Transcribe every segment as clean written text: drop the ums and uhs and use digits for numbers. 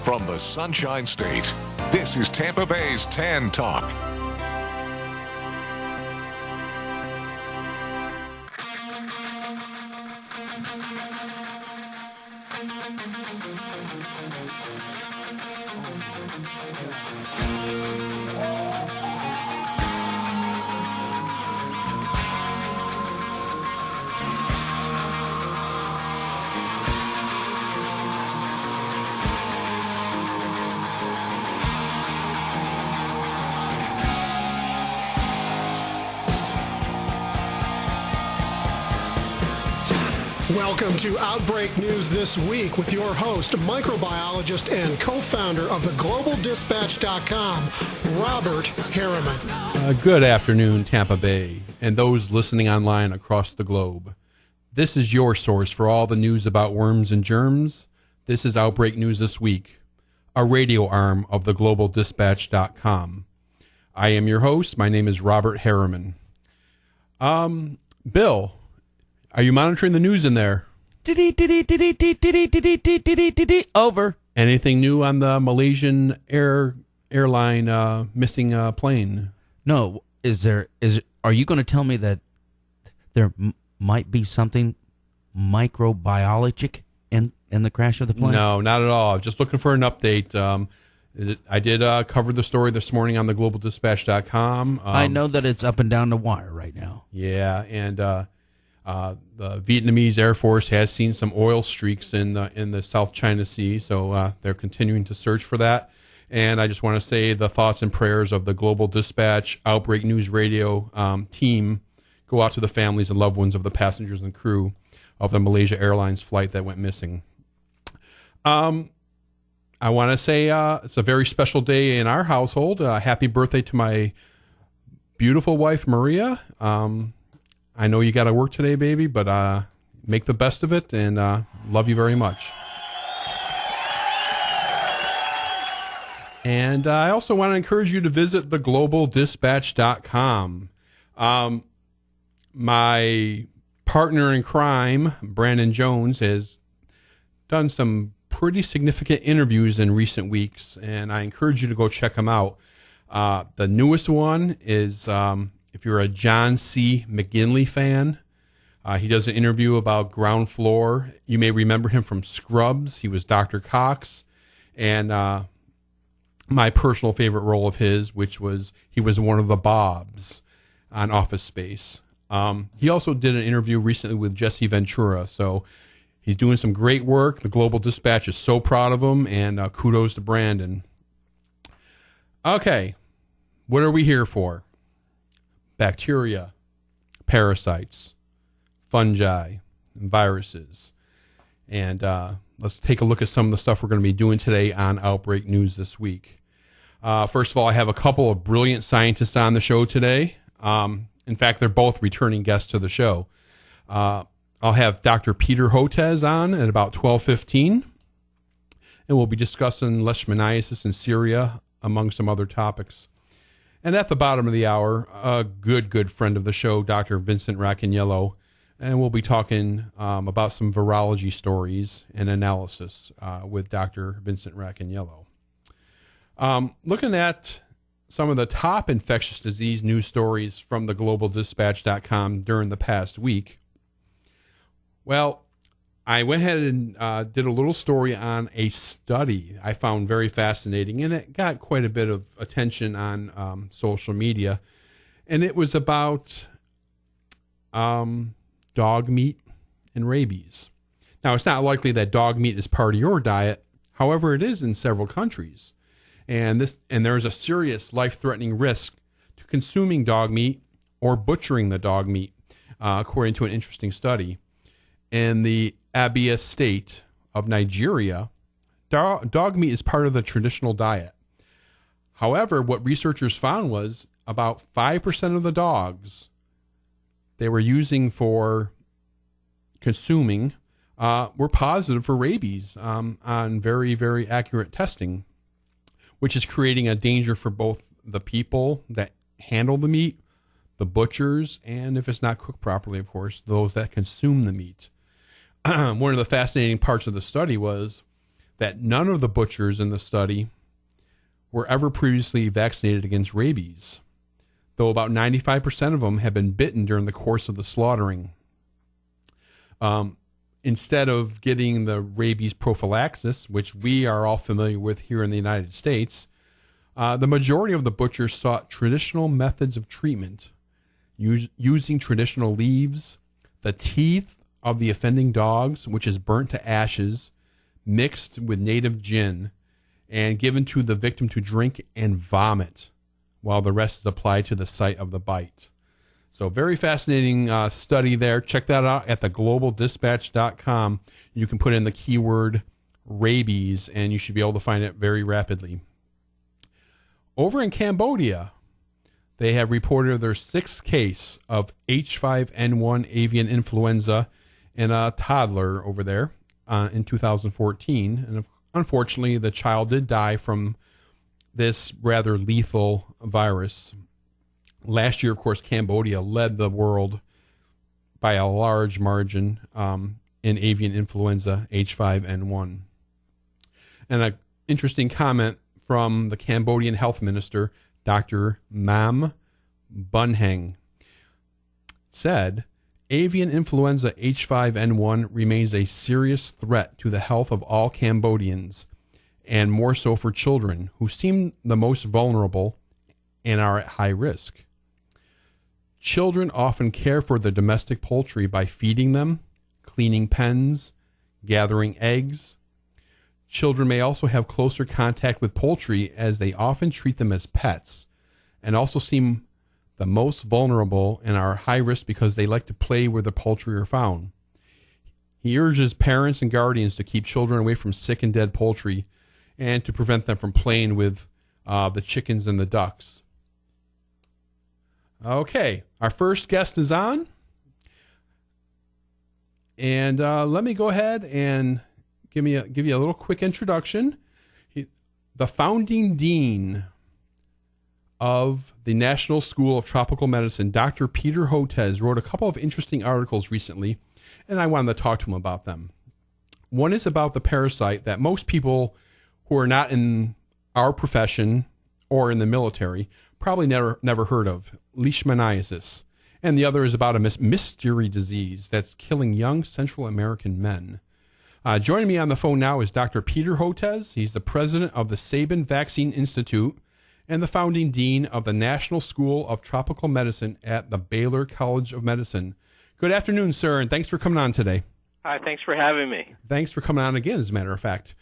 From the Sunshine State, this is Tampa Bay's Tan Talk. Welcome to Outbreak News This Week with your host, microbiologist and co-founder of the GlobalDispatch.com, Robert Harriman. Good afternoon, Tampa Bay, and those listening online across the globe. This is your source for all the news about worms and germs. This is Outbreak News This Week, a radio arm of the GlobalDispatch.com. I am your host. My name is Robert Harriman. Bill, are you monitoring the news in there? Over. Anything new on the Malaysian airline missing plane? No. Are you going to tell me that there might be something microbiologic in the crash of the plane? No, not at all. Just looking for an update. I did cover the story this morning on the GlobalDispatch.com. I know that it's up and down the wire right now. Yeah, and the Vietnamese Air Force has seen some oil streaks in the South China Sea, so they're continuing to search for that. And I just want to say the thoughts and prayers of the Global Dispatch Outbreak News Radio team go out to the families and loved ones of the passengers and crew of the Malaysia Airlines flight that went missing. I want to say it's a very special day in our household. Happy birthday to my beautiful wife, Maria. I know you got to work today, baby, but make the best of it, and love you very much. And I also want to encourage you to visit theGlobalDispatch.com. My partner in crime, Brandon Jones, has done some pretty significant interviews in recent weeks, and I encourage you to go check them out. The newest one is... if you're a John C. McGinley fan, he does an interview about Ground Floor. You may remember him from Scrubs. He was Dr. Cox. And my personal favorite role of his, which was he was one of the Bobs on Office Space. He also did an interview recently with Jesse Ventura. So he's doing some great work. The Global Dispatch is so proud of him, and kudos to Brandon. Okay, what are we here for? Bacteria, parasites, fungi, and viruses. And let's take a look at some of the stuff we're going to be doing today on Outbreak News This Week. First of all, I have a couple of brilliant scientists on the show today. In fact, they're both returning guests to the show. I'll have Dr. Peter Hotez on at about 12:15, and we'll be discussing leishmaniasis in Syria, among some other topics. And at the bottom of the hour, a good friend of the show, Dr. Vincent Racaniello, and we'll be talking about some virology stories and analysis with Dr. Vincent Racaniello. Looking at some of the top infectious disease news stories from the GlobalDispatch.com during the past week. Well, I went ahead and did a little story on a study I found very fascinating, and it got quite a bit of attention on social media. And it was about dog meat and rabies. Now, it's not likely that dog meat is part of your diet. However, it is in several countries. And there's a serious life-threatening risk to consuming dog meat or butchering the dog meat, according to an interesting study. In the Abia state of Nigeria, dog meat is part of the traditional diet. However, what researchers found was about 5% of the dogs they were using for consuming were positive for rabies on very, very accurate testing, which is creating a danger for both the people that handle the meat, the butchers, and if it's not cooked properly, of course, those that consume the meat. One of the fascinating parts of the study was that none of the butchers in the study were ever previously vaccinated against rabies, though about 95% of them had been bitten during the course of the slaughtering. Instead of getting the rabies prophylaxis, which we are all familiar with here in the United States, the majority of the butchers sought traditional methods of treatment, using traditional leaves, the teeth of the offending dogs, which is burnt to ashes, mixed with native gin, and given to the victim to drink and vomit, while the rest is applied to the site of the bite. So very fascinating study there. Check that out at theglobaldispatch.com. You can put in the keyword rabies, and you should be able to find it very rapidly. Over in Cambodia, they have reported their 6th case of H5N1 avian influenza in a toddler over there in 2014. And unfortunately, the child did die from this rather lethal virus. Last year, of course, Cambodia led the world by a large margin in avian influenza H5N1. And an interesting comment from the Cambodian health minister, Dr. Mam Bunheng, said, avian influenza H5N1 remains a serious threat to the health of all Cambodians, and more so for children, who seem the most vulnerable and are at high risk. Children often care for their domestic poultry by feeding them, cleaning pens, gathering eggs. Children may also have closer contact with poultry, as they often treat them as pets, and also seem the most vulnerable and are high risk because they like to play where the poultry are found. He urges parents and guardians to keep children away from sick and dead poultry and to prevent them from playing with the chickens and the ducks. Okay, our first guest is on. And let me go ahead and give you a little quick introduction. The founding dean of the National School of Tropical Medicine, Dr. Peter Hotez, wrote a couple of interesting articles recently, and I wanted to talk to him about them. One is about the parasite that most people who are not in our profession or in the military probably never heard of, leishmaniasis. And the other is about a mystery disease that's killing young Central American men. Joining me on the phone now is Dr. Peter Hotez. He's the president of the Sabin Vaccine Institute and the founding dean of the National School of Tropical Medicine at the Baylor College of Medicine. Good afternoon, sir, and thanks for coming on today. Hi, thanks for having me. Thanks for coming on again, as a matter of fact.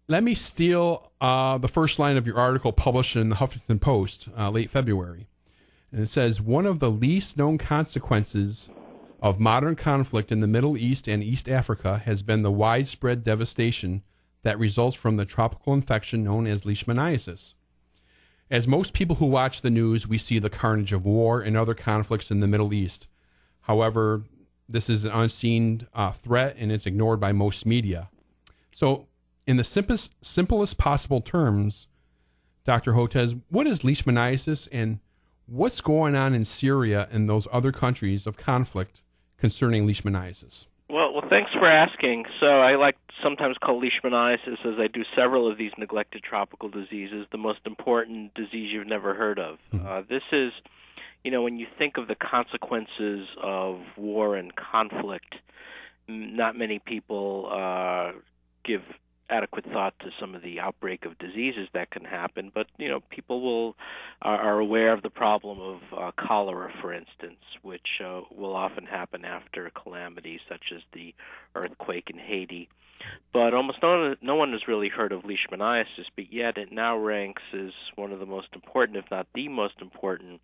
Let me steal the first line of your article published in the Huffington Post late February. And it says, one of the least known consequences of modern conflict in the Middle East and East Africa has been the widespread devastation that results from the tropical infection known as leishmaniasis. As most people who watch the news, we see the carnage of war and other conflicts in the Middle East. However, this is an unseen threat, and it's ignored by most media. So, in the simplest possible terms, Dr. Hotez, what is leishmaniasis, and what's going on in Syria and those other countries of conflict concerning leishmaniasis? Well, thanks for asking. So I like to sometimes call leishmaniasis, as I do several of these neglected tropical diseases, the most important disease you've never heard of. This is, when you think of the consequences of war and conflict, not many people give adequate thought to some of the outbreak of diseases that can happen, but people are aware of the problem of cholera, for instance, which will often happen after calamities such as the earthquake in Haiti. But almost no one has really heard of leishmaniasis, but yet it now ranks as one of the most important, if not the most important,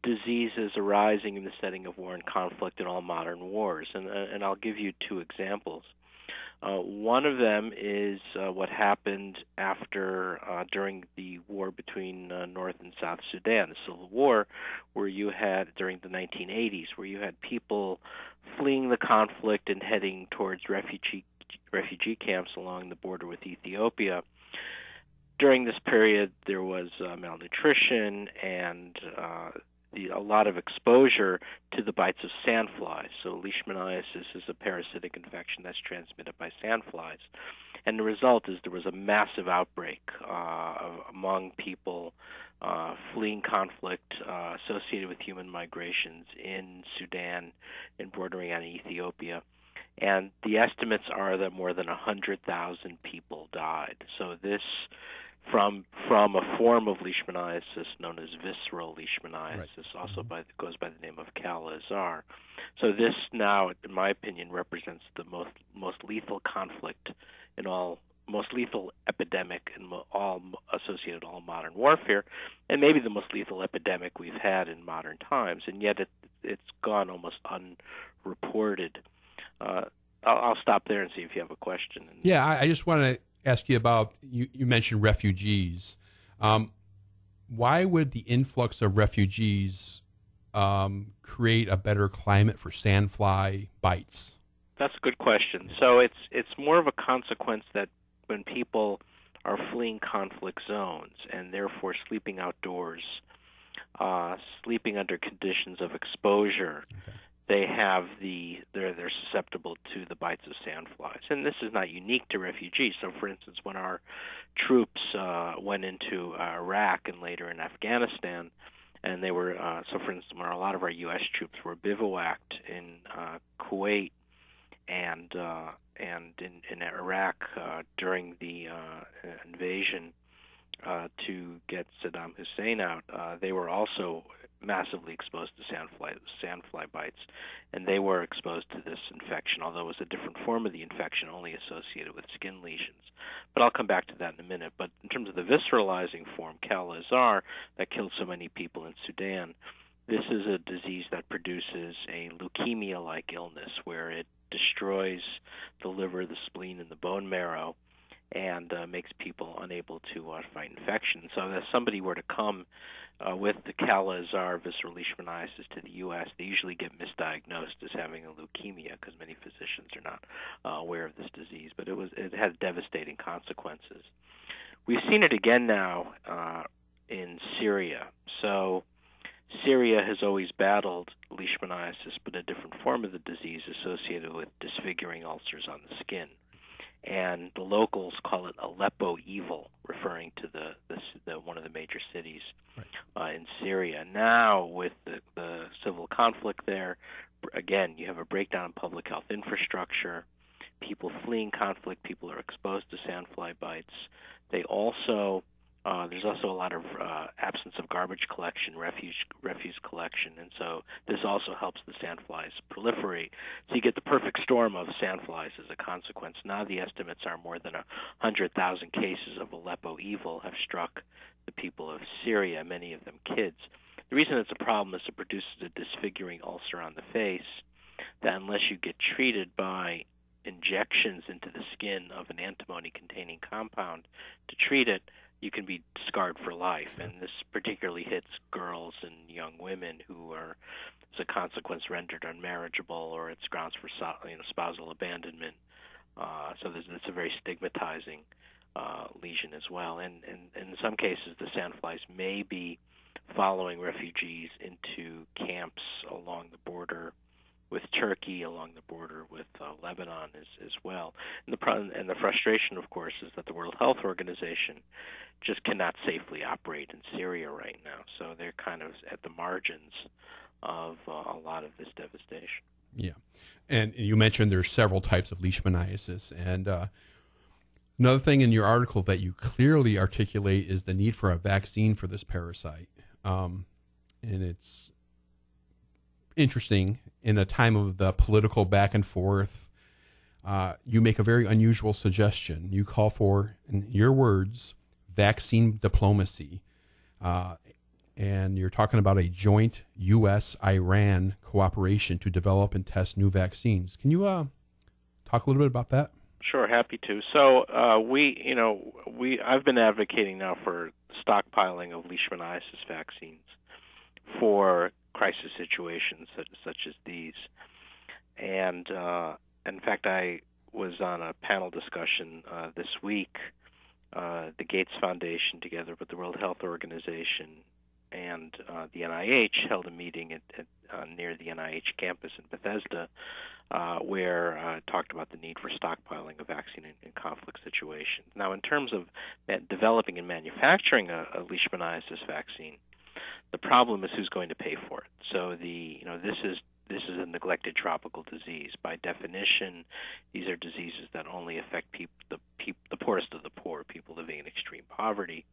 diseases arising in the setting of war and conflict in all modern wars. And I'll give you two examples. One of them is what happened during the war between North and South Sudan, the Civil War, where you had, during the 1980s, where you had people fleeing the conflict and heading towards refugee camps along the border with Ethiopia. During this period, there was malnutrition, and a lot of exposure to the bites of sandflies. So leishmaniasis is a parasitic infection that's transmitted by sandflies. And the result is there was a massive outbreak among people fleeing conflict associated with human migrations in Sudan and bordering on Ethiopia. And the estimates are that more than 100,000 people died. So this from a form of leishmaniasis known as visceral leishmaniasis, also goes by the name of Kala-Azar. So this now, in my opinion, represents the most lethal conflict most lethal epidemic in all associated all modern warfare, and maybe the most lethal epidemic we've had in modern times, and yet it's gone almost unreported. I'll stop there and see if you have a question. Yeah, I just want to ask you about, you mentioned refugees. Why would the influx of refugees create a better climate for sandfly bites? That's a good question. So it's more of a consequence that when people are fleeing conflict zones and therefore sleeping outdoors, sleeping under conditions of exposure, they're susceptible to the bites of sandflies. And this is not unique to refugees. So, for instance, when our troops went into Iraq and later in Afghanistan, and they were so, for instance, when a lot of our U.S. troops were bivouacked in Kuwait and in Iraq during the invasion to get Saddam Hussein out, they were also massively exposed to sandfly bites, and they were exposed to this infection, although it was a different form of the infection, only associated with skin lesions. But I'll come back to that in a minute. But in terms of the visceralizing form, Kala-Azar, that killed so many people in Sudan, this is a disease that produces a leukemia-like illness where it destroys the liver, the spleen, and the bone marrow, and makes people unable to fight infection. So if somebody were to come with the Kala-Azar visceral leishmaniasis to the U.S., they usually get misdiagnosed as having a leukemia because many physicians are not aware of this disease. But it had devastating consequences. We've seen it again now in Syria. So Syria has always battled leishmaniasis, but a different form of the disease associated with disfiguring ulcers on the skin. And the locals call it Aleppo evil, referring to the one of the major cities in Syria. Now, with the civil conflict there, again, you have a breakdown in public health infrastructure. People fleeing conflict, people are exposed to sandfly bites. They also there's also a lot of absence of garbage collection, refuse collection, and so this also helps the sandflies proliferate. So you get the perfect storm of sandflies as a consequence. Now the estimates are more than 100,000 cases of Aleppo evil have struck the people of Syria, many of them kids. The reason it's a problem is it produces a disfiguring ulcer on the face that, unless you get treated by injections into the skin of an antimony-containing compound to treat it, you can be scarred for life, and this particularly hits girls and young women who are, as a consequence, rendered unmarriageable, or it's grounds for spousal abandonment. So it's a very stigmatizing lesion as well. And in some cases, the sandflies may be following refugees into camps along the border with Turkey, along the border with Lebanon as well. And the frustration, of course, is that the World Health Organization just cannot safely operate in Syria right now. So they're kind of at the margins of a lot of this devastation. Yeah. And you mentioned there's several types of leishmaniasis. And another thing in your article that you clearly articulate is the need for a vaccine for this parasite. And it's interesting, in a time of the political back and forth, you make a very unusual suggestion. You call for, in your words, vaccine diplomacy. And you're talking about a joint U.S.-Iran cooperation to develop and test new vaccines. Can you talk a little bit about that? Sure, happy to. So I've been advocating now for stockpiling of leishmaniasis vaccines for crisis situations such as these. And in fact, I was on a panel discussion this week. The Gates Foundation, together with the World Health Organization, and the NIH held a meeting near the NIH campus in Bethesda, where talked about the need for stockpiling of vaccine in conflict situations. Now, in terms of developing and manufacturing a leishmaniasis vaccine, the problem is who's going to pay for it. So this is a neglected tropical disease. By definition, these are diseases that only affect the poorest of the poor, people living in extreme poverty.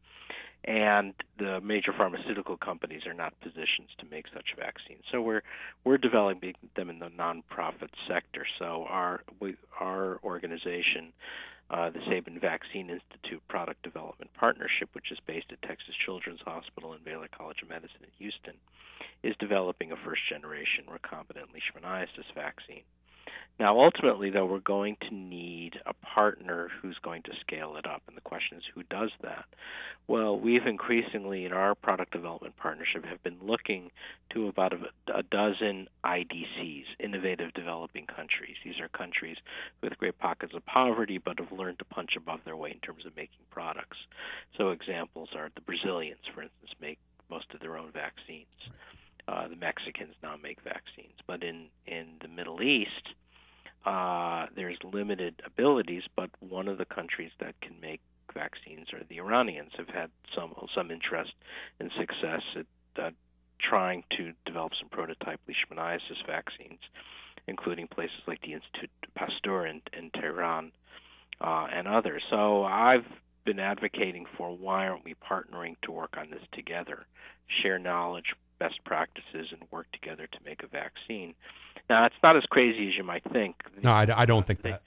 And the major pharmaceutical companies are not positioned to make such vaccines. So we're developing them in the nonprofit sector. So our organization, the Sabin Vaccine Institute Product Development Partnership, which is based at Texas Children's Hospital and Baylor College of Medicine in Houston, is developing a first-generation recombinant leishmaniasis vaccine. Now, ultimately, though, we're going to need a partner who's going to scale it up. And the question is, who does that? Well, we've increasingly, in our product development partnership, have been looking to about a dozen IDCs, innovative developing countries. These are countries with great pockets of poverty but have learned to punch above their weight in terms of making products. So examples are the Brazilians, for instance, make most of their own vaccines. The Mexicans now make vaccines. But in the Middle East, there's limited abilities, but one of the countries that can make vaccines are the Iranians. Have had some interest and success at trying to develop some prototype leishmaniasis vaccines, including places like the Institut Pasteur in Tehran and others. So I've been advocating for why aren't we partnering to work on this together, share knowledge, best practices, and work together to make a vaccine. Now, it's not as crazy as you might think. No, I don't think that.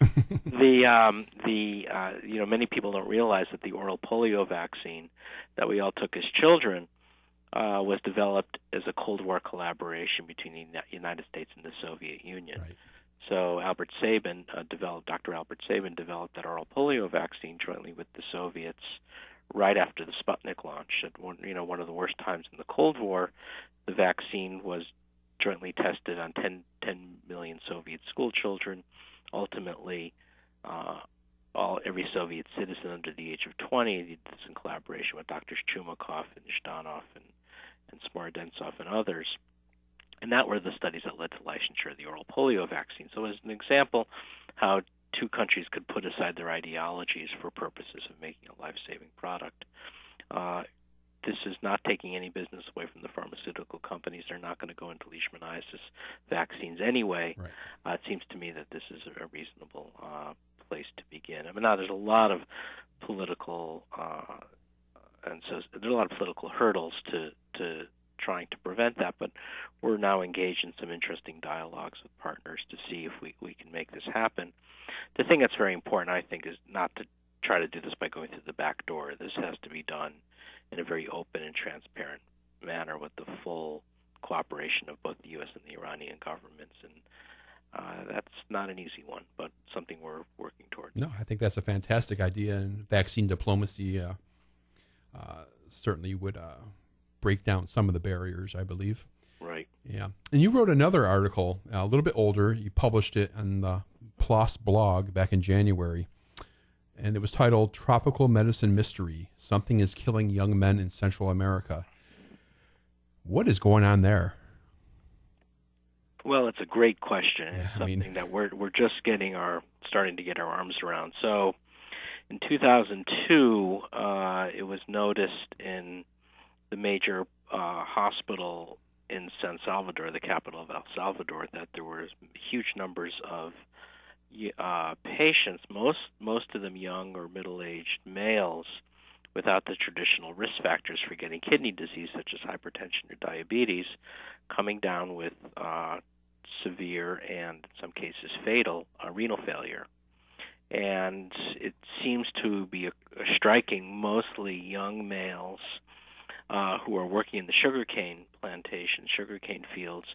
Many people don't realize that the oral polio vaccine that we all took as children was developed as a Cold War collaboration between the United States and the Soviet Union. Right. So Dr. Albert Sabin developed that oral polio vaccine jointly with the Soviets right after the Sputnik launch. At one of the worst times in the Cold War, the vaccine was jointly tested on 10 million Soviet school children. Ultimately, every Soviet citizen under the age of 20 did this in collaboration with Drs. Chumakov and Zhdanov and Smardentsov and others. And that were the studies that led to licensure of the oral polio vaccine. So as an example, how two countries could put aside their ideologies for purposes of making a life-saving product. This is not taking any business away from the pharmaceutical companies. They're not going to go into leishmaniasis vaccines anyway. Right. It seems to me that this is a reasonable place to begin. I mean, now there's a lot of political hurdles to trying to prevent that, but we're now engaged in some interesting dialogues with partners to see if we can make this happen. The thing that's very important, I think, is not to try to do this by going through the back door. This has to be done in a very open and transparent manner with the full cooperation of both the U.S. and the Iranian governments. And that's not an easy one, but something we're working towards. No, I think that's a fantastic idea, and vaccine diplomacy certainly would break down some of the barriers, I believe. Right. Yeah. And you wrote another article, a little bit older. You published it on the PLOS blog back in January. And it was titled Tropical Medicine Mystery, Something is Killing Young Men in Central America. What is going on there? Well, it's a great question. It's something that we're just starting to get our arms around. So in 2002, it was noticed in the major hospital in San Salvador, the capital of El Salvador, that there were huge numbers of patients, most of them young or middle-aged males, without the traditional risk factors for getting kidney disease, such as hypertension or diabetes, coming down with severe and, in some cases, fatal renal failure. And it seems to be striking mostly young males who are working in the sugarcane fields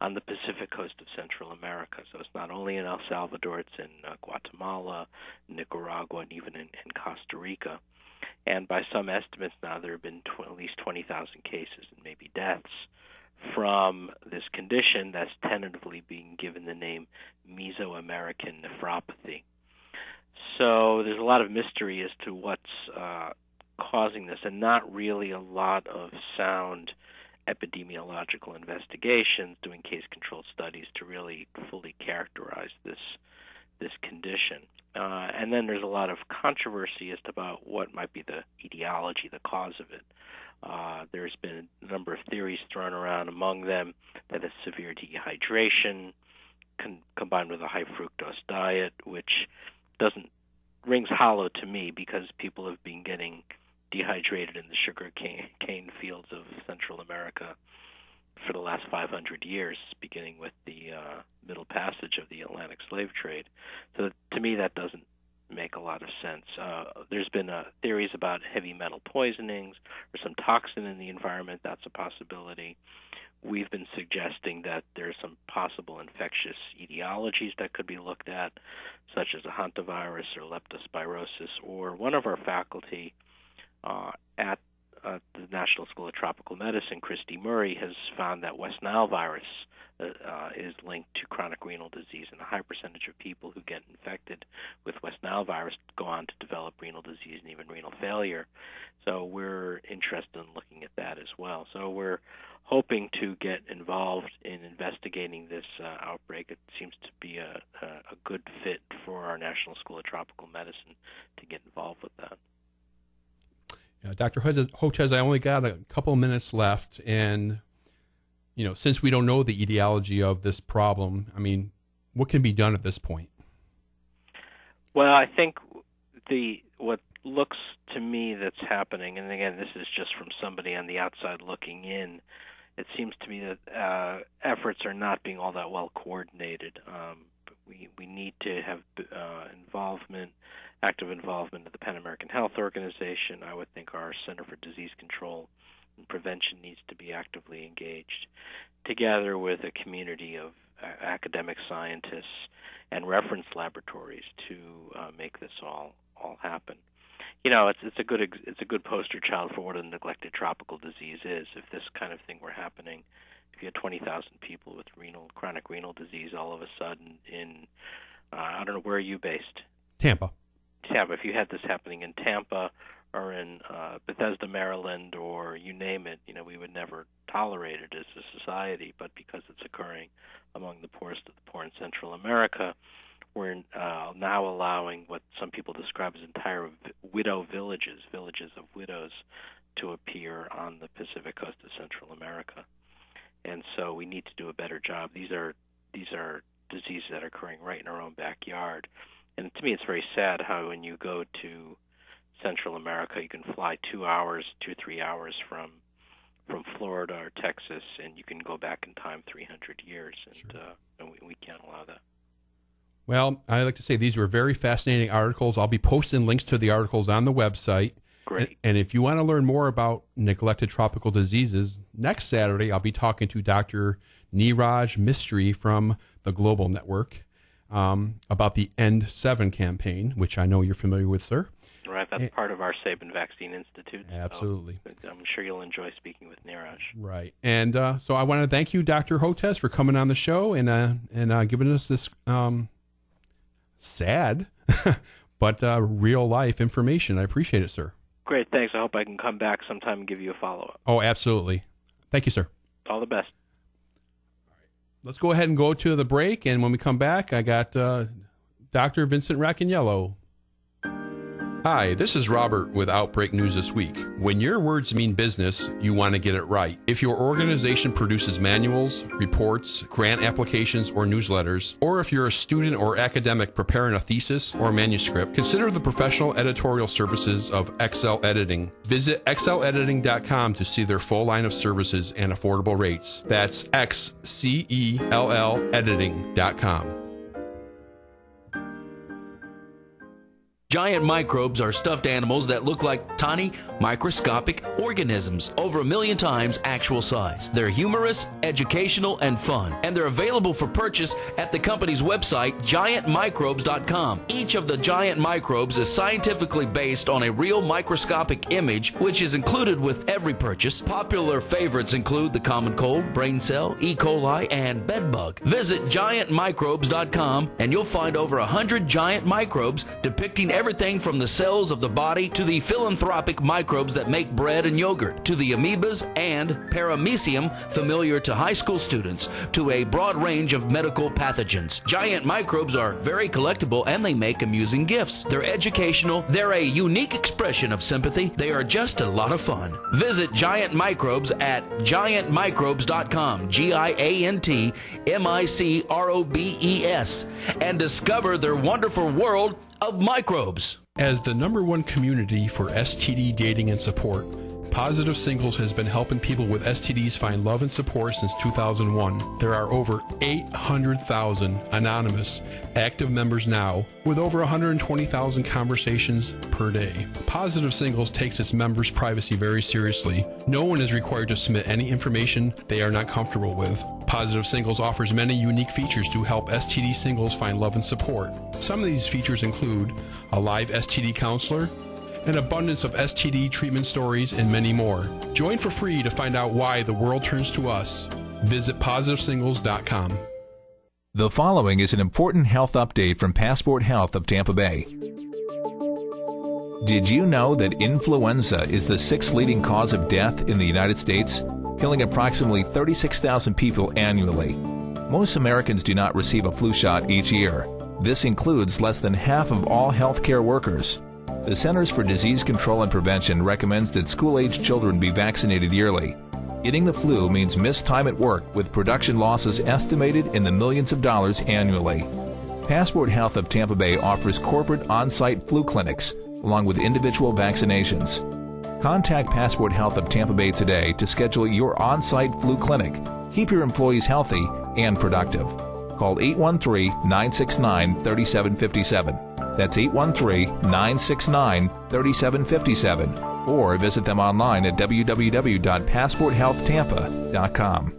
on the Pacific coast of Central America. So it's not only in El Salvador, it's in Guatemala, Nicaragua, and even in Costa Rica. And by some estimates now, there have been at least 20,000 cases and maybe deaths from this condition that's tentatively being given the name Mesoamerican nephropathy. So there's a lot of mystery as to what's causing this, and not really a lot of sound epidemiological investigations, doing case-controlled studies to really fully characterize this condition. And then there's a lot of controversy as to about what might be the etiology, the cause of it. There's been a number of theories thrown around, among them that it's severe dehydration combined with a high fructose diet, which rings hollow to me, because people have been getting dehydrated in the sugar cane fields of Central America for the last 500 years, beginning with the Middle Passage of the Atlantic slave trade. So to me, that doesn't make a lot of sense. There's been theories about heavy metal poisonings or some toxin in the environment. That's a possibility. We've been suggesting that there's some possible infectious etiologies that could be looked at, such as a hantavirus or leptospirosis, or one of our faculty at the National School of Tropical Medicine, Christy Murray, has found that West Nile virus is linked to chronic renal disease, and a high percentage of people who get infected with West Nile virus go on to develop renal disease and even renal failure. So we're interested in looking at that as well. So we're hoping to get involved in investigating this outbreak. It seems to be a good fit for our National School of Tropical Medicine to get involved with that. Dr. Hotez, I only got a couple of minutes left, and since we don't know the etiology of this problem, I mean, what can be done at this point? Well, I think what looks to me that's happening, and again, this is just from somebody on the outside looking in, it seems to me that efforts are not being all that well coordinated. We need to have active involvement of the Pan American Health Organization. I would think our Center for Disease Control and Prevention needs to be actively engaged, together with a community of academic scientists and reference laboratories to make this all happen. It's a good poster child for what a neglected tropical disease is. If this kind of thing were happening, if you had 20,000 people with chronic renal disease all of a sudden in, I don't know, where are you based? Tampa. If you had this happening in Tampa or in Bethesda, Maryland, or you name it, we would never tolerate it as a society. But because it's occurring among the poorest of the poor in Central America, we're now allowing what some people describe as entire widow villages of widows, to appear on the Pacific coast of Central America. And so we need to do a better job. These are diseases that are occurring right in our own backyard. And to me, it's very sad how when you go to Central America, you can fly 3 hours from Florida or Texas, and you can go back in time 300 years. And, sure. And we can't allow that. Well, I like to say these were very fascinating articles. I'll be posting links to the articles on the website. Great. And if you want to learn more about neglected tropical diseases, next Saturday I'll be talking to Dr. Neeraj Mistry from the Global Network about the End 7 campaign, which I know you're familiar with, sir. Right, that's part of our Sabin Vaccine Institute. Absolutely. So I'm sure you'll enjoy speaking with Neeraj. Right. And so I want to thank you, Dr. Hotez, for coming on the show and giving us this sad but real-life information. I appreciate it, sir. Great, thanks. I hope I can come back sometime and give you a follow-up. Oh, absolutely. Thank you, sir. All the best. Let's go ahead and go to the break, and when we come back, I got Dr. Vincent Racaniello. Hi, this is Robert with Outbreak News This Week. When your words mean business, you want to get it right. If your organization produces manuals, reports, grant applications, or newsletters, or if you're a student or academic preparing a thesis or manuscript, consider the professional editorial services of Excel Editing. Visit excelediting.com to see their full line of services and affordable rates. That's XCELL editing.com. Giant microbes are stuffed animals that look like tiny, microscopic organisms, over 1 million times actual size. They're humorous, educational, and fun, and they're available for purchase at the company's website, giantmicrobes.com. Each of the giant microbes is scientifically based on a real microscopic image, which is included with every purchase. Popular favorites include the common cold, brain cell, E. coli, and bedbug. Visit giantmicrobes.com, and you'll find over 100 giant microbes depicting everything from the cells of the body to the philanthropic microbes that make bread and yogurt, to the amoebas and paramecium familiar to high school students, to a broad range of medical pathogens. Giant microbes are very collectible and they make amusing gifts. They're educational. They're a unique expression of sympathy. They are just a lot of fun. Visit Giant Microbes at giantmicrobes.com, GIANTMICROBES, and discover their wonderful world of microbes. As the #1 community for STD dating and support, Positive Singles has been helping people with STDs find love and support since 2001. There are over 800,000 anonymous active members now, with over 120,000 conversations per day. Positive Singles takes its members' privacy very seriously. No one is required to submit any information they are not comfortable with. Positive Singles offers many unique features to help STD singles find love and support. Some of these features include a live STD counselor, an abundance of STD treatment stories, and many more. Join for free to find out why the world turns to us. Visit positivesingles.com. The following is an important health update from Passport Health of Tampa Bay. Did you know that influenza is the 6th leading cause of death in the United States, killing approximately 36,000 people annually? Most Americans do not receive a flu shot each year. This includes less than half of all healthcare workers. The Centers for Disease Control and Prevention recommends that school-aged children be vaccinated yearly. Getting the flu means missed time at work, with production losses estimated in the millions of dollars annually. Passport Health of Tampa Bay offers corporate on-site flu clinics, along with individual vaccinations. Contact Passport Health of Tampa Bay today to schedule your on-site flu clinic. Keep your employees healthy and productive. Call 813-969-3757. That's 813-969-3757. Or visit them online at www.passporthealthtampa.com.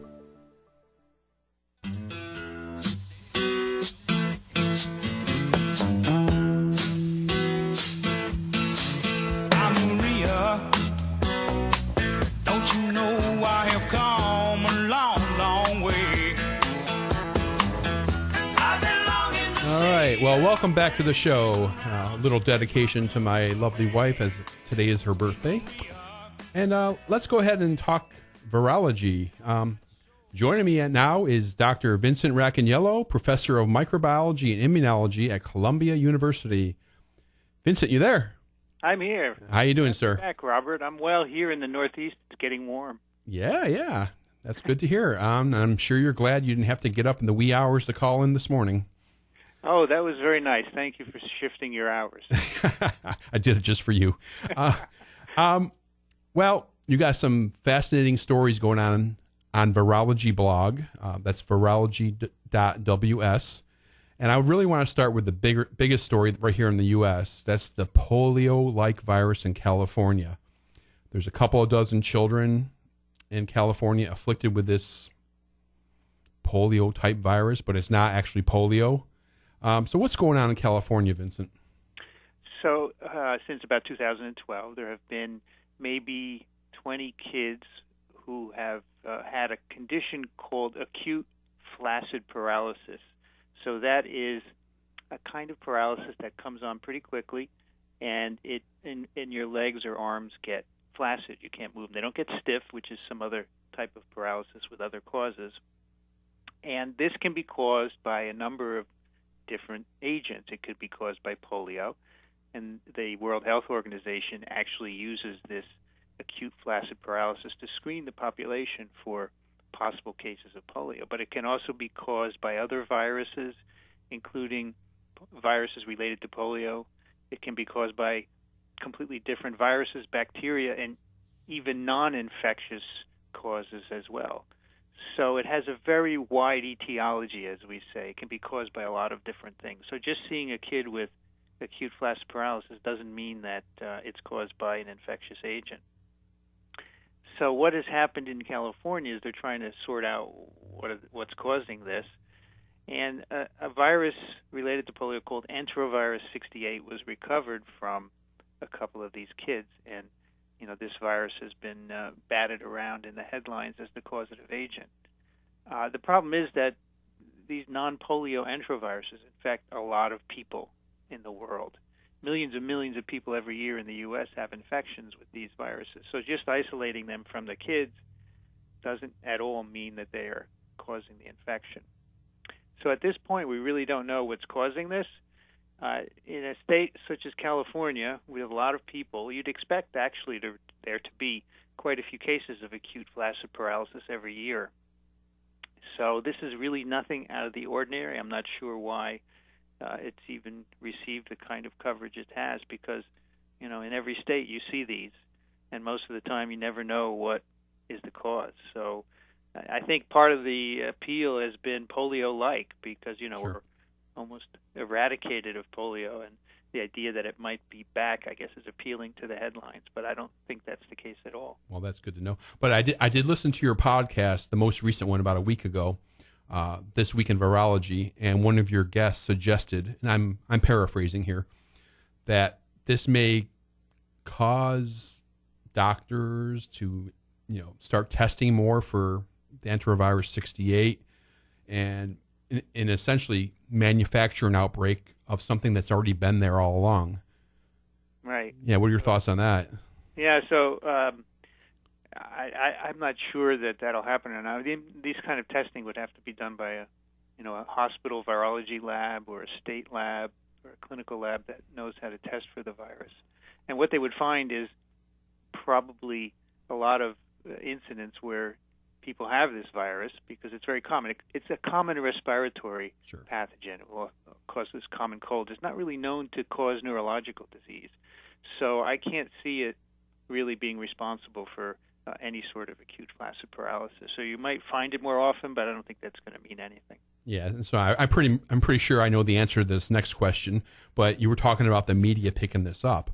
Well, welcome back to the show. A little dedication to my lovely wife, as today is her birthday. And let's go ahead and talk virology. Joining me now is Dr. Vincent Racaniello, professor of microbiology and immunology at Columbia University. Vincent, you there? I'm here. How you doing, sir? Back, Robert. I'm well here in the Northeast. It's getting warm. Yeah. That's good to hear. I'm sure you're glad you didn't have to get up in the wee hours to call in this morning. Oh, that was very nice. Thank you for shifting your hours. I did it just for you. Well, you got some fascinating stories going on Virology blog. That's virology.ws. And I really want to start with the biggest story right here in the U.S. That's the polio-like virus in California. There's a couple of dozen children in California afflicted with this polio-type virus, but it's not actually polio. So what's going on in California, Vincent? So since about 2012, there have been maybe 20 kids who have had a condition called acute flaccid paralysis. So that is a kind of paralysis that comes on pretty quickly, and your legs or arms get flaccid. You can't move. They don't get stiff, which is some other type of paralysis with other causes. And this can be caused by a number of different agents. It could be caused by polio, and the World Health Organization actually uses this acute flaccid paralysis to screen the population for possible cases of polio. But it can also be caused by other viruses, including viruses related to polio. It can be caused by completely different viruses, bacteria, and even non-infectious causes as well. So it has a very wide etiology, as we say. It can be caused by a lot of different things. So just seeing a kid with acute flaccid paralysis doesn't mean that it's caused by an infectious agent. So what has happened in California is they're trying to sort out what's causing this. And a virus related to polio called enterovirus 68 was recovered from a couple of these kids. And this virus has been batted around in the headlines as the causative agent. The problem is that these non-polio enteroviruses infect a lot of people in the world. millions and millions of people every year in the U.S. have infections with these viruses. So just isolating them from the kids doesn't at all mean that they are causing the infection. So at this point, we really don't know what's causing this. In a state such as California, we have a lot of people. You'd expect actually there to be quite a few cases of acute flaccid paralysis every year. So this is really nothing out of the ordinary. I'm not sure why it's even received the kind of coverage it has, because, in every state you see these, and most of the time you never know what is the cause. So I think part of the appeal has been polio-like, because, Sure. we're almost eradicated of polio, and the idea that it might be back, I guess, is appealing to the headlines, but I don't think that's the case at all. Well, that's good to know. But I did listen to your podcast, the most recent one about a week ago, This Week in Virology, and one of your guests suggested, and I'm paraphrasing here, that this may cause doctors to start testing more for the enterovirus 68 and essentially manufacture an outbreak of something that's already been there all along. Right. Yeah, what are your thoughts on that? Yeah, so I'm not sure that that'll happen. And these kind of testing would have to be done by a hospital virology lab or a state lab or a clinical lab that knows how to test for the virus. And what they would find is probably a lot of incidents where people have this virus, because it's very common. It's a common respiratory pathogen. It will cause this common cold. It's not really known to cause neurological disease. So I can't see it really being responsible for any sort of acute flaccid paralysis. So you might find it more often, but I don't think that's going to mean anything. Yeah, and so I'm pretty sure I know the answer to this next question, but you were talking about the media picking this up.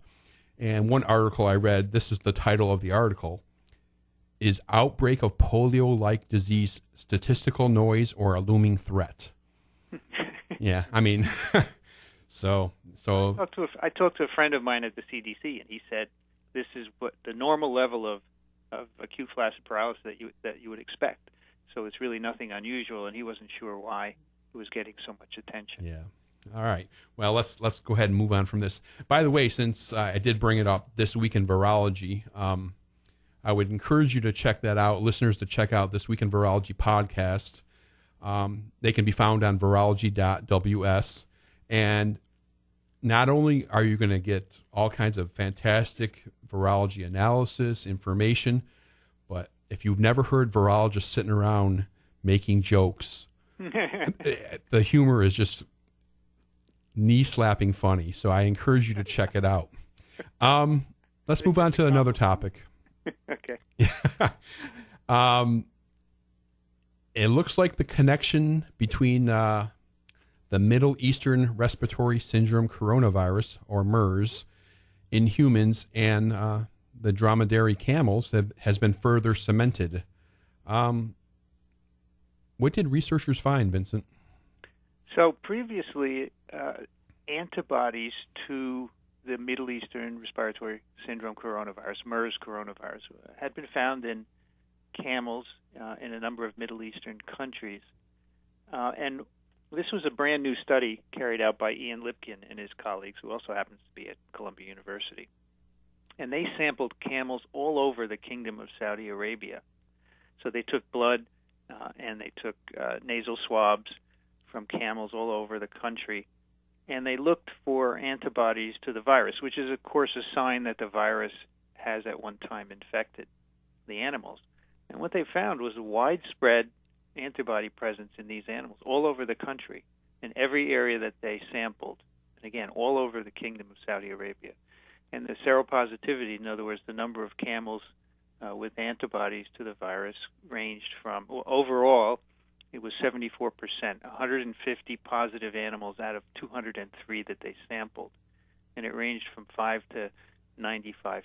And one article I read, this is the title of the article, is Outbreak of Polio-like Disease Statistical Noise or a Looming Threat? Yeah, I mean, so I talked to a friend of mine at the CDC, and he said this is what the normal level of acute flaccid paralysis that you would expect. So it's really nothing unusual, and he wasn't sure why it was getting so much attention. Yeah. All right. Well, let's go ahead and move on from this. By the way, since I did bring it up, This Week in Virology, I would encourage you to check that out, listeners, to check out This Week in Virology podcast. They can be found on virology.ws. And not only are you going to get all kinds of fantastic virology analysis, information, but if you've never heard virologists sitting around making jokes, the humor is just knee-slapping funny. So I encourage you to check it out. Let's move on to another topic. Okay. It looks like the connection between the Middle Eastern Respiratory Syndrome coronavirus, or MERS, in humans and the dromedary camels has been further cemented. What did researchers find, Vincent? So previously, antibodies to the Middle Eastern Respiratory Syndrome coronavirus, MERS coronavirus, had been found in camels in a number of Middle Eastern countries. And this was a brand new study carried out by Ian Lipkin and his colleagues, who also happens to be at Columbia University. And they sampled camels all over the Kingdom of Saudi Arabia. So they took blood and they took nasal swabs from camels all over the country, and they looked for antibodies to the virus, which is, of course, a sign that the virus has at one time infected the animals. And what they found was a widespread antibody presence in these animals all over the country, in every area that they sampled, and again, all over the Kingdom of Saudi Arabia. And the seropositivity, in other words, the number of camels with antibodies to the virus, ranged from, overall, it was 74%, 150 positive animals out of 203 that they sampled. And it ranged from 5 to 95%.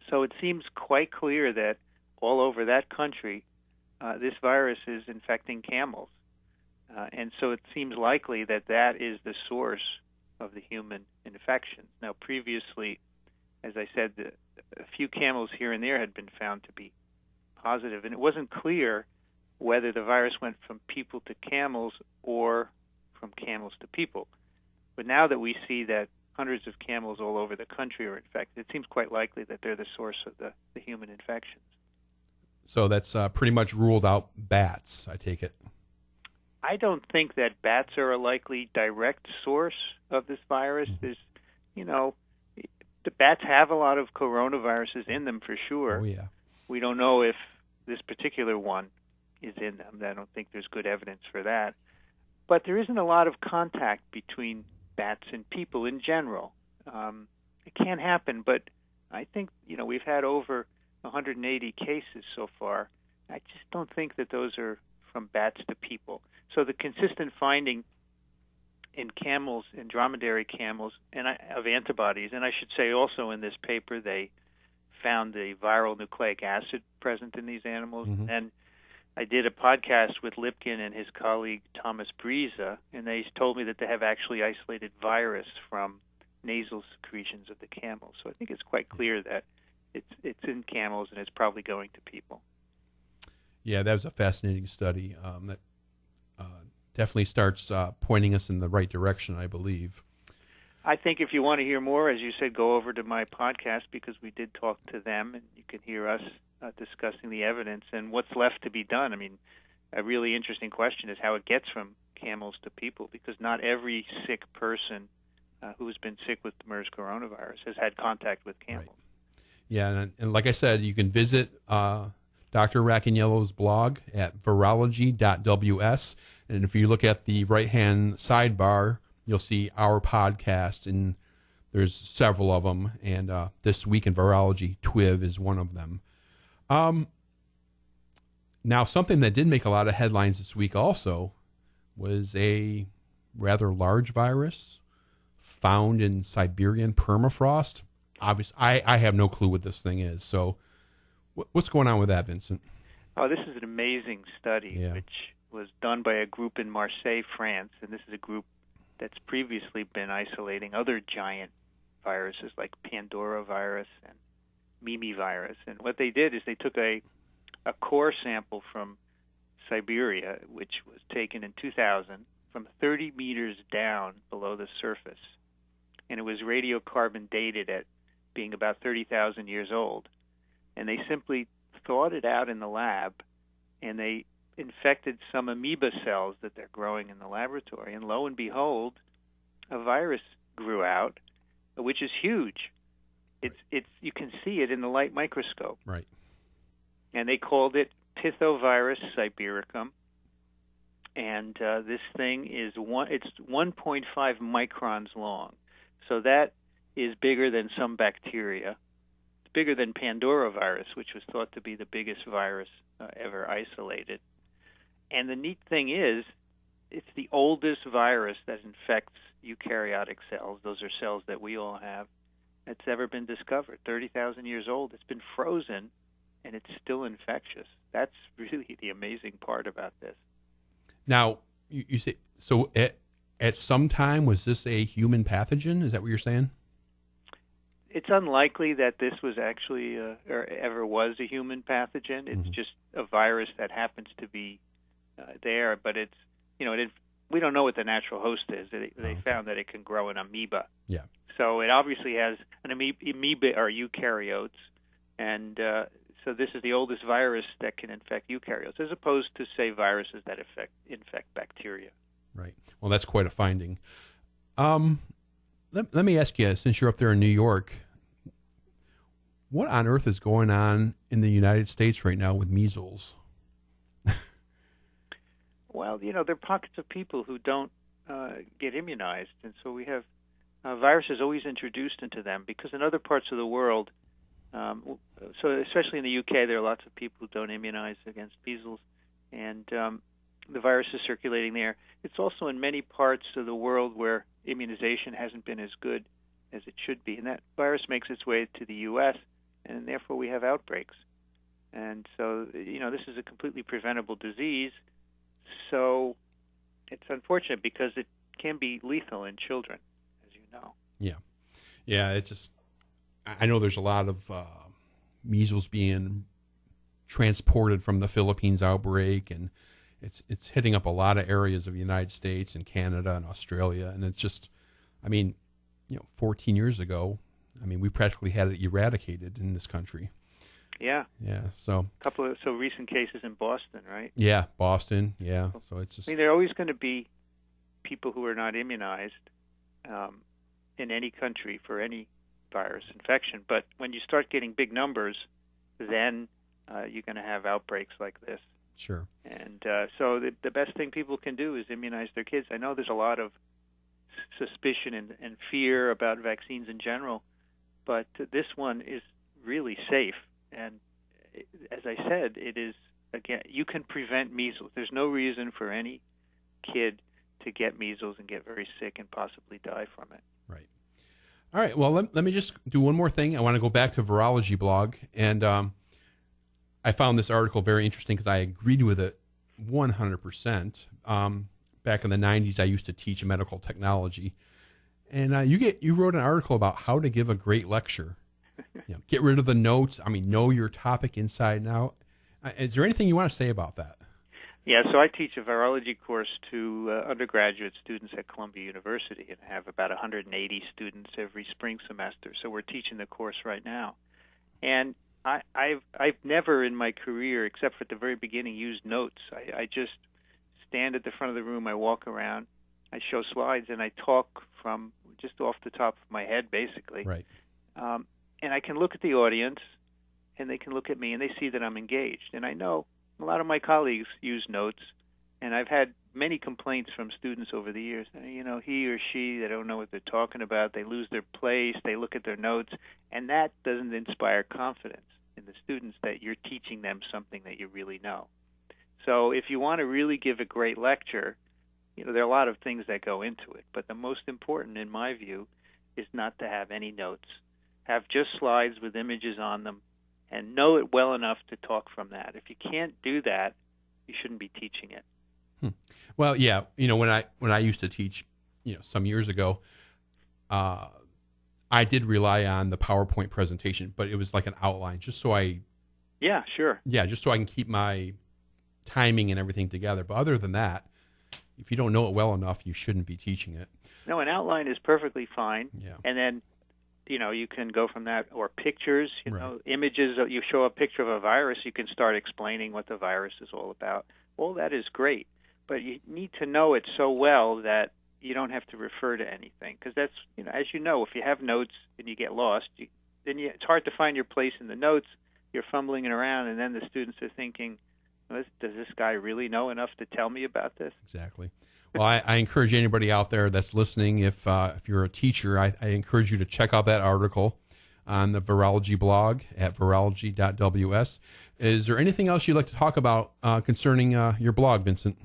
So it seems quite clear that all over that country, this virus is infecting camels. And so it seems likely that that is the source of the human infection. Now, previously, as I said, a few camels here and there had been found to be positive, and it wasn't clear whether the virus went from people to camels or from camels to people. But now that we see that hundreds of camels all over the country are infected, it seems quite likely that they're the source of the human infections. So that's pretty much ruled out bats, I take it. I don't think that bats are a likely direct source of this virus. There's, the bats have a lot of coronaviruses in them for sure. Oh, yeah. We don't know if this particular one is in them. I don't think there's good evidence for that. But there isn't a lot of contact between bats and people in general. It can happen, but I think, we've had over 180 cases so far. I just don't think that those are from bats to people. So the consistent finding in camels, in dromedary camels, of antibodies, and I should say also in this paper they found the viral nucleic acid present in these animals. Mm-hmm. And I did a podcast with Lipkin and his colleague Thomas Briza, and they told me that they have actually isolated virus from nasal secretions of the camels. So I think it's quite clear that it's in camels and it's probably going to people. Yeah, that was a fascinating study that definitely starts pointing us in the right direction, I believe. I think if you want to hear more, as you said, go over to my podcast because we did talk to them, and you can hear us discussing the evidence and what's left to be done. I mean, a really interesting question is how it gets from camels to people, because not every sick person who's been sick with the MERS coronavirus has had contact with camels. Right. Yeah, and like I said, you can visit Dr. Racaniello's blog at virology.ws, and if you look at the right-hand sidebar, you'll see our podcast, and there's several of them, and This Week in Virology, TWIV, is one of them. Now, something that did make a lot of headlines this week also was a rather large virus found in Siberian permafrost. Obviously, I have no clue what this thing is, so what's going on with that, Vincent? Oh, this is an amazing study, Yeah. which was done by a group in Marseille, France, and this is a group that's previously been isolating other giant viruses like Pandora virus and Mimi virus. And what they did is they took a core sample from Siberia, which was taken in 2000 from 30 meters down below the surface. And it was radiocarbon dated at being about 30,000 years old. And they simply thawed it out in the lab, and they infected some amoeba cells that they're growing in the laboratory. And lo and behold, a virus grew out, which is huge. It's you can see it in the light microscope. Right. And they called it Pithovirus sibericum. And this thing is 1.5 microns long. So that is bigger than some bacteria. It's bigger than Pandora virus, which was thought to be the biggest virus ever isolated. And the neat thing is, it's the oldest virus that infects eukaryotic cells. Those are cells that we all have. That's ever been discovered. 30,000 years old. It's been frozen, and it's still infectious. That's really the amazing part about this. Now, you say, so at some time, was this a human pathogen? Is that what you're saying? It's unlikely that this was actually or ever was a human pathogen. It's just a virus that happens to be there, but it's, we don't know what the natural host is. They found that it can grow in amoeba. Yeah. So it obviously has an amoeba are eukaryotes, and so this is the oldest virus that can infect eukaryotes, as opposed to, say, viruses that infect bacteria. Right. Well, that's quite a finding. Let me ask you, since you're up there in New York, what on earth is going on in the United States right now with measles? Well, there are pockets of people who don't get immunized, and so we have viruses always introduced into them, because in other parts of the world, so especially in the UK, there are lots of people who don't immunize against measles, and the virus is circulating there. It's also in many parts of the world where immunization hasn't been as good as it should be, and that virus makes its way to the U.S., and therefore we have outbreaks. And so, this is a completely preventable disease, so it's unfortunate because it can be lethal in children, as you know. Yeah. Yeah, it's just, I know there's a lot of measles being transported from the Philippines outbreak, and it's hitting up a lot of areas of the United States and Canada and Australia, and it's just I mean, 14 years ago, we practically had it eradicated in this country. Yeah. Yeah. So a couple of recent cases in Boston, right? Yeah, Boston. Yeah. So it's just. there are always going to be people who are not immunized in any country for any virus infection, but when you start getting big numbers, then you're going to have outbreaks like this. Sure. And so the best thing people can do is immunize their kids. I know there's a lot of suspicion and fear about vaccines in general, but this one is really safe. And as I said, it is, again, you can prevent measles. There's no reason for any kid to get measles and get very sick and possibly die from it. Right. All right. Well, let me just do one more thing. I want to go back to Virology blog, and I found this article very interesting because I agreed with it 100%. Back in the 90s, I used to teach medical technology, and you wrote an article about how to give a great lecture. Get rid of the notes. Know your topic inside and out. Is there anything you want to say about that? Yeah, so I teach a virology course to undergraduate students at Columbia University, and have about 180 students every spring semester. So we're teaching the course right now, and I've never in my career, except for at the very beginning, used notes. I just stand at the front of the room, I walk around, I show slides, and I talk from just off the top of my head, basically. Right. And I can look at the audience, and they can look at me, and they see that I'm engaged. And I know a lot of my colleagues use notes, and I've had many complaints from students over the years. He or she, they don't know what they're talking about. They lose their place. They look at their notes, and that doesn't inspire confidence in the students that you're teaching them something that you really know. So if you want to really give a great lecture, there are a lot of things that go into it, but the most important, in my view, is not to have any notes. Have just slides with images on them, and know it well enough to talk from that. If you can't do that, you shouldn't be teaching it. Well, yeah, when I used to teach, some years ago, I did rely on the PowerPoint presentation, but it was like an outline, just so I. Yeah, sure. Yeah, just so I can keep my timing and everything together. But other than that, if you don't know it well enough, you shouldn't be teaching it. No, an outline is perfectly fine. Yeah. And then, you can go from that, or pictures, Right. Images. You show a picture of a virus, you can start explaining what the virus is all about. All that is great, but you need to know it so well that you don't have to refer to anything. Because that's, as you know, if you have notes and you get lost, it's hard to find your place in the notes. You're fumbling it around, and then the students are thinking, does this guy really know enough to tell me about this? Exactly. Well, I encourage anybody out there that's listening, if you're a teacher, I encourage you to check out that article on the Virology blog at virology.ws. Is there anything else you'd like to talk about concerning your blog, Vincent?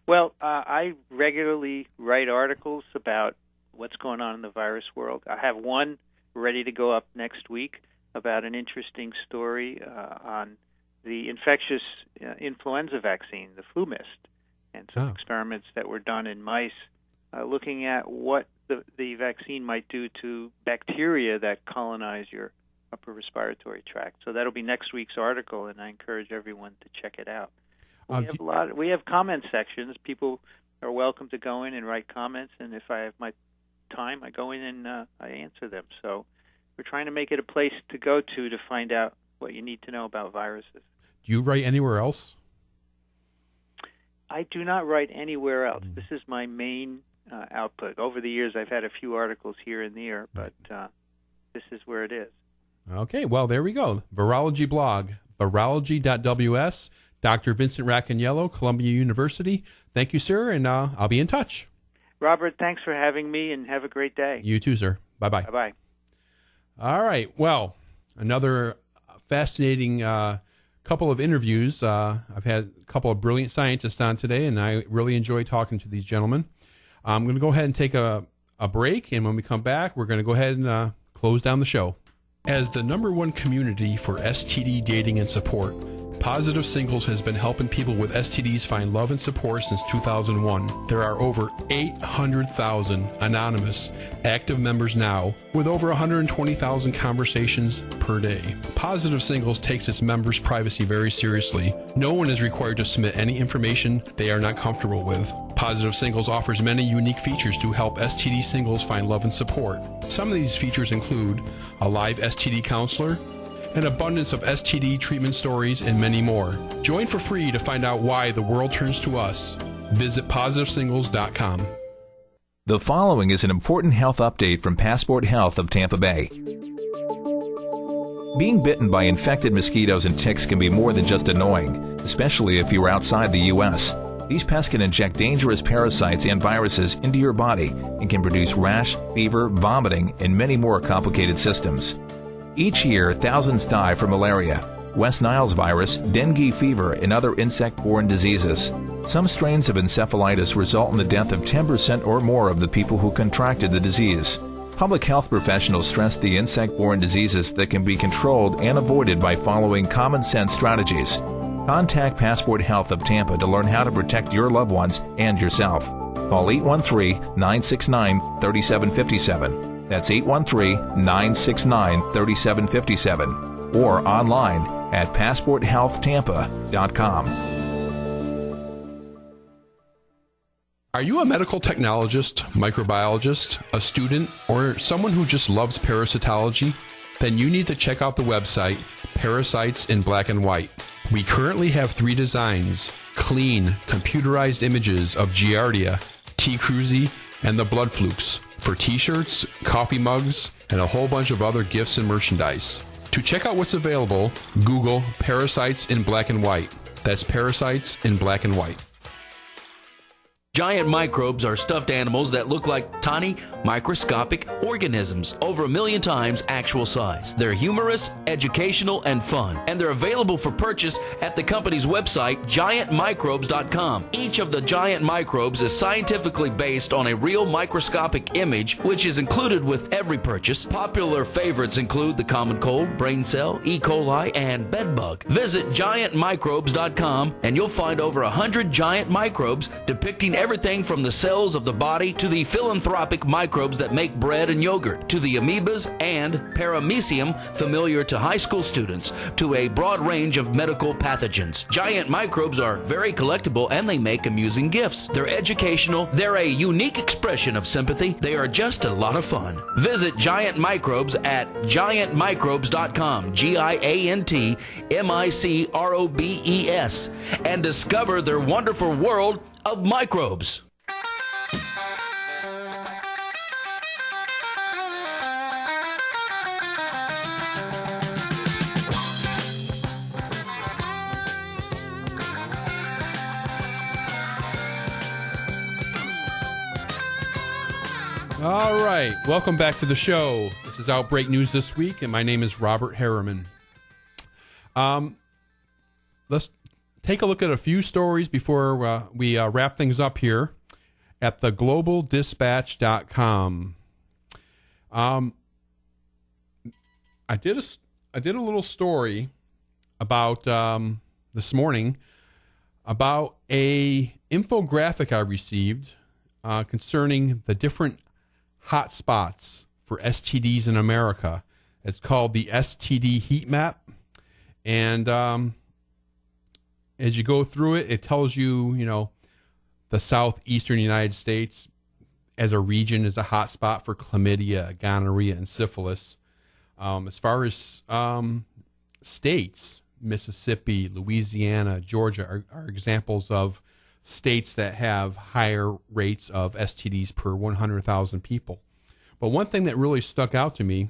Well, I regularly write articles about what's going on in the virus world. I have one ready to go up next week about an interesting story on the infectious influenza vaccine, the flu mist, and some experiments that were done in mice looking at what the vaccine might do to bacteria that colonize your upper respiratory tract. So that'll be next week's article, and I encourage everyone to check it out. We have comment sections. People are welcome to go in and write comments, and if I have my time, I go in and I answer them. So we're trying to make it a place to go to find out what you need to know about viruses. Do you write anywhere else? I do not write anywhere else. This is my main output. Over the years, I've had a few articles here and there, but this is where it is. Okay, well, there we go. Virology blog, virology.ws. Dr. Vincent Racaniello, Columbia University. Thank you, sir, and I'll be in touch. Robert, thanks for having me, and have a great day. You too, sir. Bye-bye. Bye-bye. All right, well, another fascinating couple of interviews. I've had a couple of brilliant scientists on today, and I really enjoy talking to these gentlemen. I'm going to go ahead and take a break, and when we come back, we're going to go ahead and close down the show. As the #1 community for STD dating and support, Positive Singles has been helping people with STDs find love and support since 2001. There are over 800,000 anonymous active members now, with over 120,000 conversations per day. Positive Singles takes its members' privacy very seriously. No one is required to submit any information they are not comfortable with. Positive Singles offers many unique features to help STD singles find love and support. Some of these features include a live STD counselor, an abundance of STD treatment stories, and many more. Join for free to find out why the world turns to us. Visit PositiveSingles.com. The following is an important health update from Passport Health of Tampa Bay. Being bitten by infected mosquitoes and ticks can be more than just annoying, especially if you are outside the U.S. These pests can inject dangerous parasites and viruses into your body and can produce rash, fever, vomiting, and many more complicated symptoms. Each year, thousands die from malaria, West Nile's virus, dengue fever, and other insect-borne diseases. Some strains of encephalitis result in the death of 10% or more of the people who contracted the disease. Public health professionals stress the insect-borne diseases that can be controlled and avoided by following common-sense strategies. Contact Passport Health of Tampa to learn how to protect your loved ones and yourself. Call 813-969-3757. That's 813-969-3757. Or online at PassportHealthTampa.com. Are you a medical technologist, microbiologist, a student, or someone who just loves parasitology? Then you need to check out the website Parasites in Black and White. We currently have 3 designs: clean, computerized images of Giardia, T. cruzi, and the blood flukes for t-shirts, coffee mugs, and a whole bunch of other gifts and merchandise. To check out what's available, Google Parasites in Black and White. That's Parasites in Black and White. Giant microbes are stuffed animals that look like tiny, microscopic organisms, over 1 million times actual size. They're humorous, educational, and fun, and they're available for purchase at the company's website, giantmicrobes.com. Each of the giant microbes is scientifically based on a real microscopic image, which is included with every purchase. Popular favorites include the common cold, brain cell, E. coli, and bedbug. Visit giantmicrobes.com, and you'll find over 100 giant microbes depicting everything from the cells of the body to the philanthropic microbes that make bread and yogurt, to the amoebas and paramecium familiar to high school students, to a broad range of medical pathogens. Giant microbes are very collectible and they make amusing gifts. They're educational, they're a unique expression of sympathy, they are just a lot of fun. Visit Giant Microbes at giantmicrobes.com, GIANTMICROBES, and discover their wonderful world of microbes. All right, welcome back to the show. This is Outbreak News This Week, and my name is Robert Harriman. Let's take a look at a few stories before we wrap things up here at theglobaldispatch.com. I did a little story about this morning about a infographic I received concerning the different hot spots for STDs in America. It's called the STD heat map, and as you go through it, it tells you, the southeastern United States as a region is a hot spot for chlamydia, gonorrhea, and syphilis. As far as states, Mississippi, Louisiana, Georgia are examples of states that have higher rates of STDs per 100,000 people. But one thing that really stuck out to me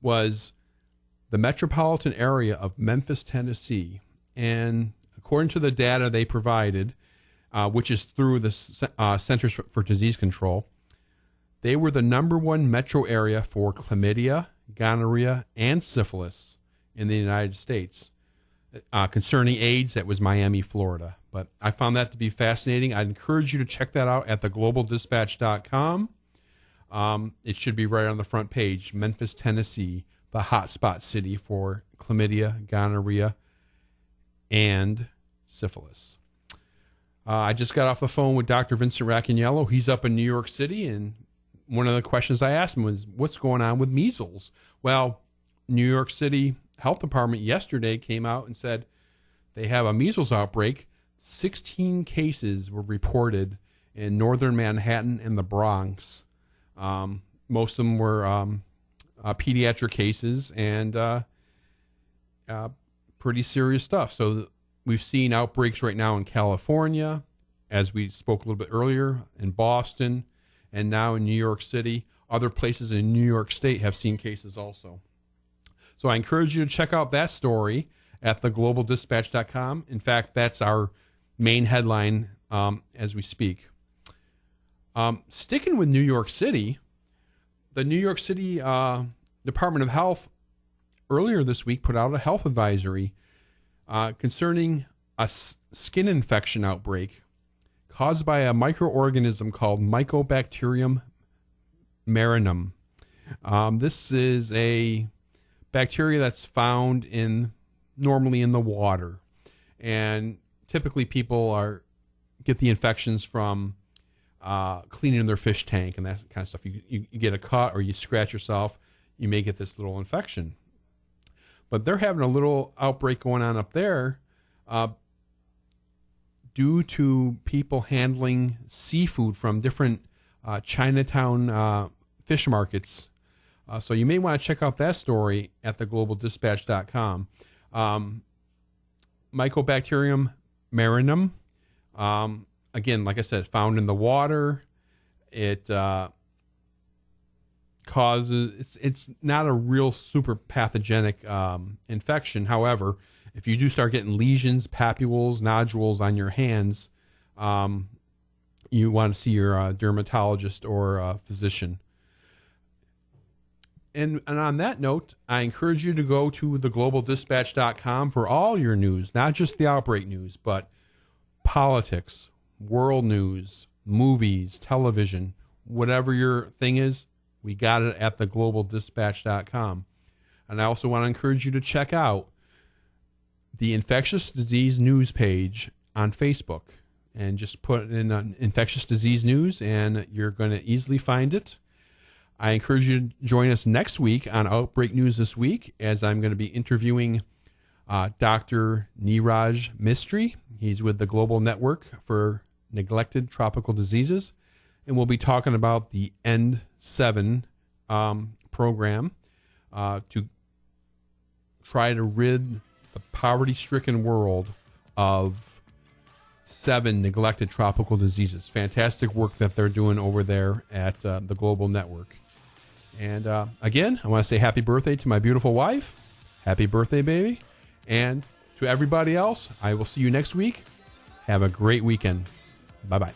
was the metropolitan area of Memphis, Tennessee. And according to the data they provided, which is through the Centers for Disease Control, they were the #1 metro area for chlamydia, gonorrhea, and syphilis in the United States. Concerning AIDS, that was Miami, Florida. But I found that to be fascinating. I'd encourage you to check that out at theglobaldispatch.com. It should be right on the front page. Memphis, Tennessee, the hotspot city for chlamydia, gonorrhea, and syphilis. I just got off the phone with Dr. Vincent Racaniello. He's up in New York City, and one of the questions I asked him was, what's going on with measles? Well, New York City Health Department yesterday came out and said they have a measles outbreak 16 cases were reported in northern Manhattan and the Bronx. Most of them were pediatric cases and pretty serious stuff. So we've seen outbreaks right now in California, as we spoke a little bit earlier, in Boston, and now in New York City. Other places in New York State have seen cases also. So I encourage you to check out that story at theglobaldispatch.com. In fact, that's our main headline as we speak. Sticking with New York City, the New York City Department of Health earlier this week put out a health advisory concerning a skin infection outbreak caused by a microorganism called Mycobacterium marinum. This is a bacteria that's found normally in the water, and typically people get the infections from cleaning their fish tank and that kind of stuff. You get a cut or you scratch yourself, you may get this little infection. But they're having a little outbreak going on up there due to people handling seafood from different Chinatown fish markets. So you may want to check out that story at theglobaldispatch.com. Mycobacterium marinum, again, like I said, found in the water. It causes, it's not a real super pathogenic infection. However, if you do start getting lesions, papules, nodules on your hands, you want to see your dermatologist or physician. And on that note, I encourage you to go to theglobaldispatch.com for all your news, not just the outbreak news, but politics, world news, movies, television, whatever your thing is, we got it at theglobaldispatch.com. And I also want to encourage you to check out the infectious disease news page on Facebook and just put in infectious disease news and you're going to easily find it. I encourage you to join us next week on Outbreak News This Week, as I'm going to be interviewing Dr. Neeraj Mistry. He's with the Global Network for Neglected Tropical Diseases, and we'll be talking about the End7 program to try to rid the poverty-stricken world of 7 neglected tropical diseases. Fantastic work that they're doing over there at the Global Network. And again, I want to say happy birthday to my beautiful wife. Happy birthday, baby. And to everybody else, I will see you next week. Have a great weekend. Bye-bye.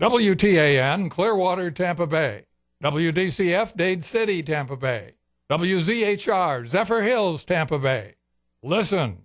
WTAN, Clearwater, Tampa Bay. WDCF, Dade City, Tampa Bay. WZHR, Zephyr Hills, Tampa Bay. Listen,